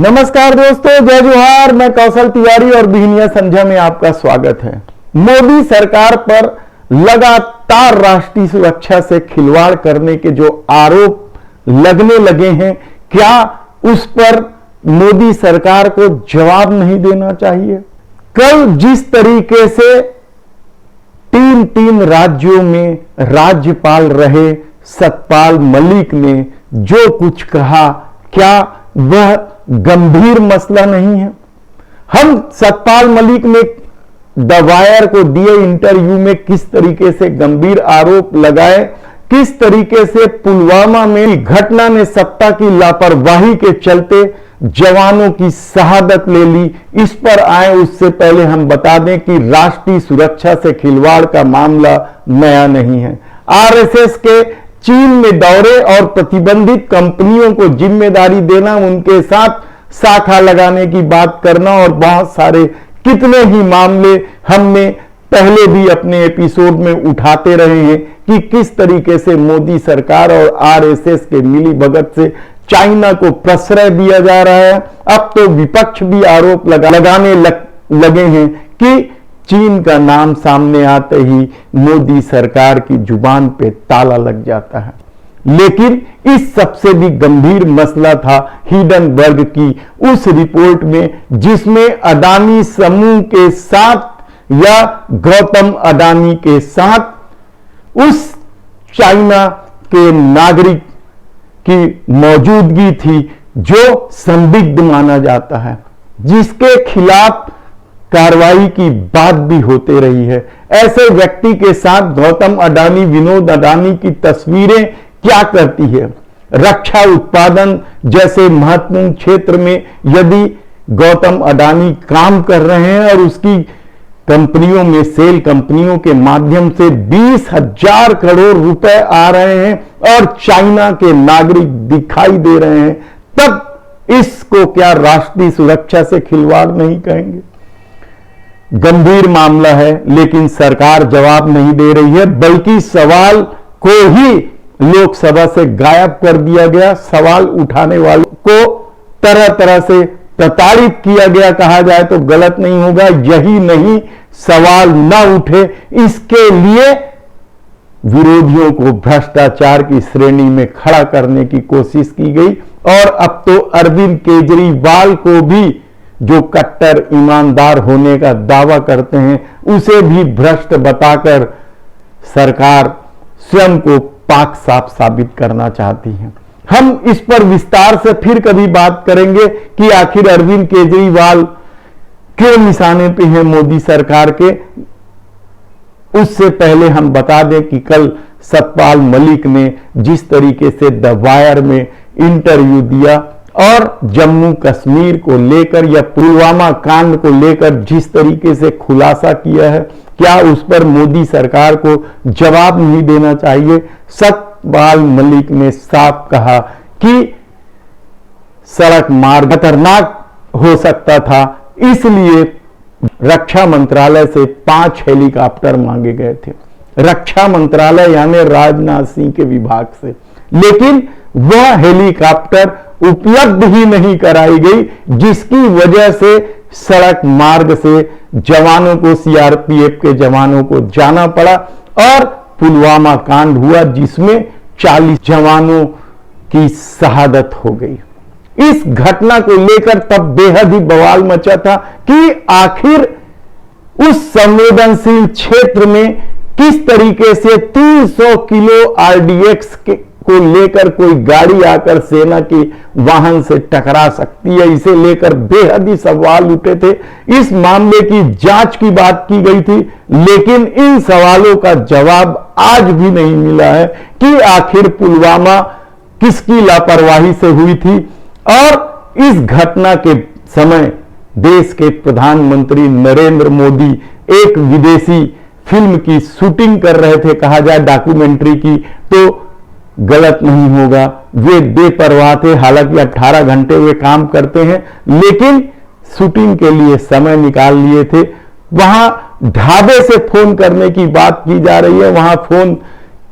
नमस्कार दोस्तों, जय जोहार। मैं कौशल तिवारी और बिहनिया संध्या में आपका स्वागत है। मोदी सरकार पर लगातार राष्ट्रीय सुरक्षा से खिलवाड़ करने के जो आरोप लगने लगे हैं, क्या उस पर मोदी सरकार को जवाब नहीं देना चाहिए? कल जिस तरीके से तीन राज्यों में राज्यपाल रहे सतपाल मलिक ने जो कुछ कहा, क्या वह गंभीर मसला नहीं है? हम सतपाल मलिक ने द वायर को दिए इंटरव्यू में किस तरीके से गंभीर आरोप लगाए, किस तरीके से पुलवामा में घटना ने सत्ता की लापरवाही के चलते जवानों की शहादत ले ली, इस पर आए उससे पहले हम बता दें कि राष्ट्रीय सुरक्षा से खिलवाड़ का मामला नया नहीं है। आरएसएस के चीन में दौरे और प्रतिबंधित कंपनियों को जिम्मेदारी देना, उनके साथ शाखा लगाने की बात करना और बहुत सारे कितने ही मामले हमने पहले भी अपने एपिसोड में उठाते रहे हैं कि किस तरीके से मोदी सरकार और आरएसएस के मिलीभगत से चाइना को प्रश्रय दिया जा रहा है। अब तो विपक्ष भी आरोप लगाने लगे हैं कि चीन का नाम सामने आते ही मोदी सरकार की जुबान पे ताला लग जाता है। लेकिन इस सबसे भी गंभीर मसला था हिंडनबर्ग की उस रिपोर्ट में, जिसमें अडानी समूह के साथ या गौतम अडानी के साथ उस चाइना के नागरिक की मौजूदगी थी जो संदिग्ध माना जाता है, जिसके खिलाफ कार्रवाई की बात भी होते रही है। ऐसे व्यक्ति के साथ गौतम अडानी, विनोद अडानी की तस्वीरें क्या करती है? रक्षा उत्पादन जैसे महत्वपूर्ण क्षेत्र में यदि गौतम अडानी काम कर रहे हैं और उसकी कंपनियों में, सेल कंपनियों के माध्यम से 20,000 करोड़ रुपए आ रहे हैं और चाइना के नागरिक दिखाई दे रहे हैं, तब इसको क्या राष्ट्रीय सुरक्षा से खिलवाड़ नहीं कहेंगे? गंभीर मामला है, लेकिन सरकार जवाब नहीं दे रही है, बल्कि सवाल को ही लोकसभा से गायब कर दिया गया। सवाल उठाने वालों को तरह तरह से प्रताड़ित किया गया, कहा जाए तो गलत नहीं होगा। यही नहीं, सवाल न उठे इसके लिए विरोधियों को भ्रष्टाचार की श्रेणी में खड़ा करने की कोशिश की गई और अब तो अरविंद केजरीवाल को भी, जो कट्टर ईमानदार होने का दावा करते हैं, उसे भी भ्रष्ट बताकर सरकार स्वयं को पाक साफ साबित करना चाहती है। हम इस पर विस्तार से फिर कभी बात करेंगे कि आखिर अरविंद केजरीवाल क्यों निशाने पे हैं मोदी सरकार के। उससे पहले हम बता दें कि कल सतपाल मलिक ने जिस तरीके से द वायर में इंटरव्यू दिया और जम्मू कश्मीर को लेकर या पुलवामा कांड को लेकर जिस तरीके से खुलासा किया है, क्या उस पर मोदी सरकार को जवाब नहीं देना चाहिए? सतपाल मलिक ने साफ कहा कि सड़क मार्ग खतरनाक हो सकता था, इसलिए रक्षा मंत्रालय से 5 हेलीकॉप्टर मांगे गए थे। रक्षा मंत्रालय यानी राजनाथ सिंह के विभाग से, लेकिन वह हेलीकॉप्टर उपलब्ध ही नहीं कराई गई, जिसकी वजह से सड़क मार्ग से जवानों को, सीआरपीएफ के जवानों को जाना पड़ा और पुलवामा कांड हुआ, जिसमें 40 जवानों की शहादत हो गई। इस घटना को लेकर तब बेहद ही बवाल मचा था कि आखिर उस संवेदनशील क्षेत्र में किस तरीके से 300 किलो आरडीएक्स को लेकर कोई गाड़ी आकर सेना के वाहन से टकरा सकती है, इसे लेकर बेहद ही सवाल उठे थे। इस मामले की जांच की बात की गई थी, लेकिन इन सवालों का जवाब आज भी नहीं मिला है कि आखिर पुलवामा किसकी लापरवाही से हुई थी। और इस घटना के समय देश के प्रधानमंत्री नरेंद्र मोदी एक विदेशी फिल्म की शूटिंग कर रहे थे, कहा जाए डॉक्यूमेंट्री की तो गलत नहीं होगा, वे बेपरवाह थे। हालांकि 18 घंटे वे काम करते हैं, लेकिन शूटिंग के लिए समय निकाल लिए थे। वहां ढाबे से फोन करने की बात की जा रही है, वहां फोन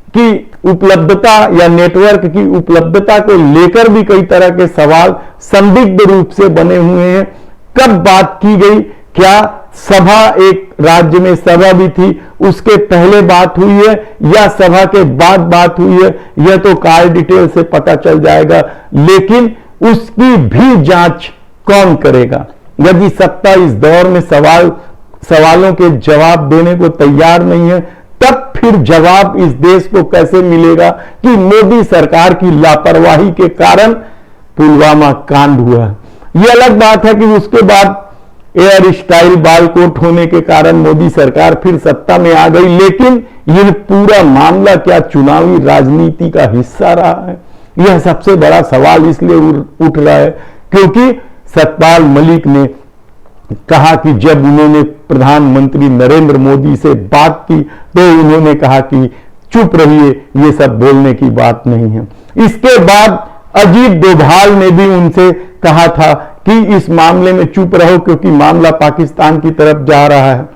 की उपलब्धता या नेटवर्क की उपलब्धता को लेकर भी कई तरह के सवाल संदिग्ध रूप से बने हुए हैं। कब बात की गई, क्या सभा, एक राज्य में सभा भी थी, उसके पहले बात हुई है या सभा के बाद बात हुई है, यह तो कार डिटेल से पता चल जाएगा, लेकिन उसकी भी जांच कौन करेगा? यदि सत्ता इस दौर में सवालों के जवाब देने को तैयार नहीं है, तब फिर जवाब इस देश को कैसे मिलेगा कि मोदी सरकार की लापरवाही के कारण पुलवामा कांड हुआ? यह अलग बात है कि उसके बाद एयर स्टाइल बाल कोट होने के कारण मोदी सरकार फिर सत्ता में आ गई, लेकिन यह पूरा मामला क्या चुनावी राजनीति का हिस्सा रहा है? यह सबसे बड़ा सवाल इसलिए उठ रहा है क्योंकि सतपाल मलिक ने कहा कि जब उन्होंने प्रधानमंत्री नरेंद्र मोदी से बात की तो उन्होंने कहा कि चुप रहिए, ये सब बोलने की बात नहीं है। इसके बाद अजीत डोभाल ने भी उनसे कहा था कि इस मामले में चुप रहो क्योंकि मामला पाकिस्तान की तरफ जा रहा है।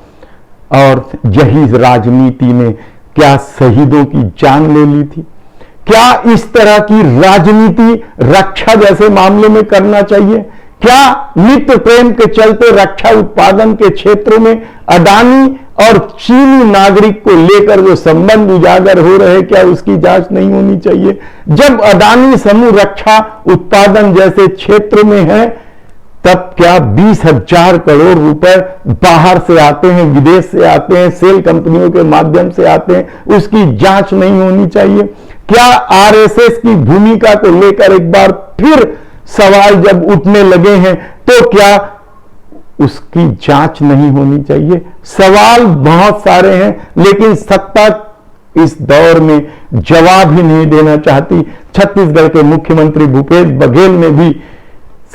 और यही राजनीति ने क्या शहीदों की जान ले ली थी? क्या इस तरह की राजनीति रक्षा जैसे मामले में करना चाहिए? क्या मित्र प्रेम के चलते रक्षा उत्पादन के क्षेत्र में अडानी और चीनी नागरिक को लेकर जो संबंध उजागर हो रहे, क्या उसकी जांच नहीं होनी चाहिए? जब अडानी समूह रक्षा उत्पादन जैसे क्षेत्र में है, तब क्या 20,000 करोड़ रुपए बाहर से आते हैं, विदेश से आते हैं, सेल कंपनियों के माध्यम से आते हैं, उसकी जांच नहीं होनी चाहिए? क्या आरएसएस की भूमिका को लेकर एक बार फिर सवाल जब उठने लगे हैं, तो क्या उसकी जांच नहीं होनी चाहिए? सवाल बहुत सारे हैं, लेकिन सत्ता इस दौर में जवाब ही नहीं देना चाहती। छत्तीसगढ़ के मुख्यमंत्री भूपेश बघेल ने भी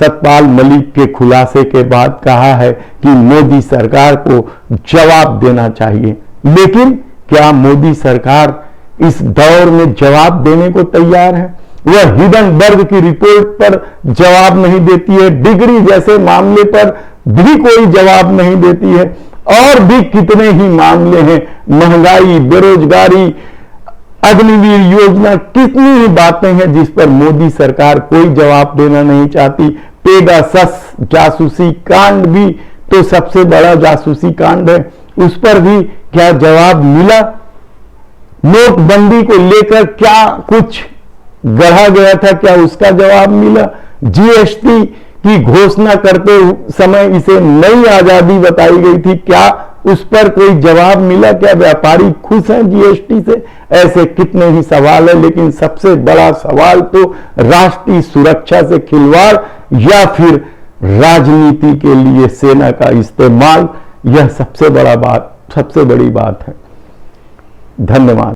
सतपाल मलिक के खुलासे के बाद कहा है कि मोदी सरकार को जवाब देना चाहिए, लेकिन क्या मोदी सरकार इस दौर में जवाब देने को तैयार है? वह हिडनबर्ग की रिपोर्ट पर जवाब नहीं देती है, डिग्री जैसे मामले पर भी कोई जवाब नहीं देती है, और भी कितने ही मामले हैं, महंगाई, बेरोजगारी, अग्निवीर योजना, कितनी ही बातें हैं जिस पर मोदी सरकार कोई जवाब देना नहीं चाहती। पेगासस जासूसी कांड भी तो सबसे बड़ा जासूसी कांड है, उस पर भी क्या जवाब मिला? नोटबंदी को लेकर क्या कुछ गढ़ा गया था, क्या उसका जवाब मिला? जीएसटी की घोषणा करते समय इसे नई आजादी बताई गई थी, क्या उस पर कोई जवाब मिला? क्या व्यापारी खुश हैं जीएसटी से? ऐसे कितने ही सवाल है, लेकिन सबसे बड़ा सवाल तो राष्ट्रीय सुरक्षा से खिलवाड़ या फिर राजनीति के लिए सेना का इस्तेमाल, यह सबसे बड़ी बात है। धन्यवाद।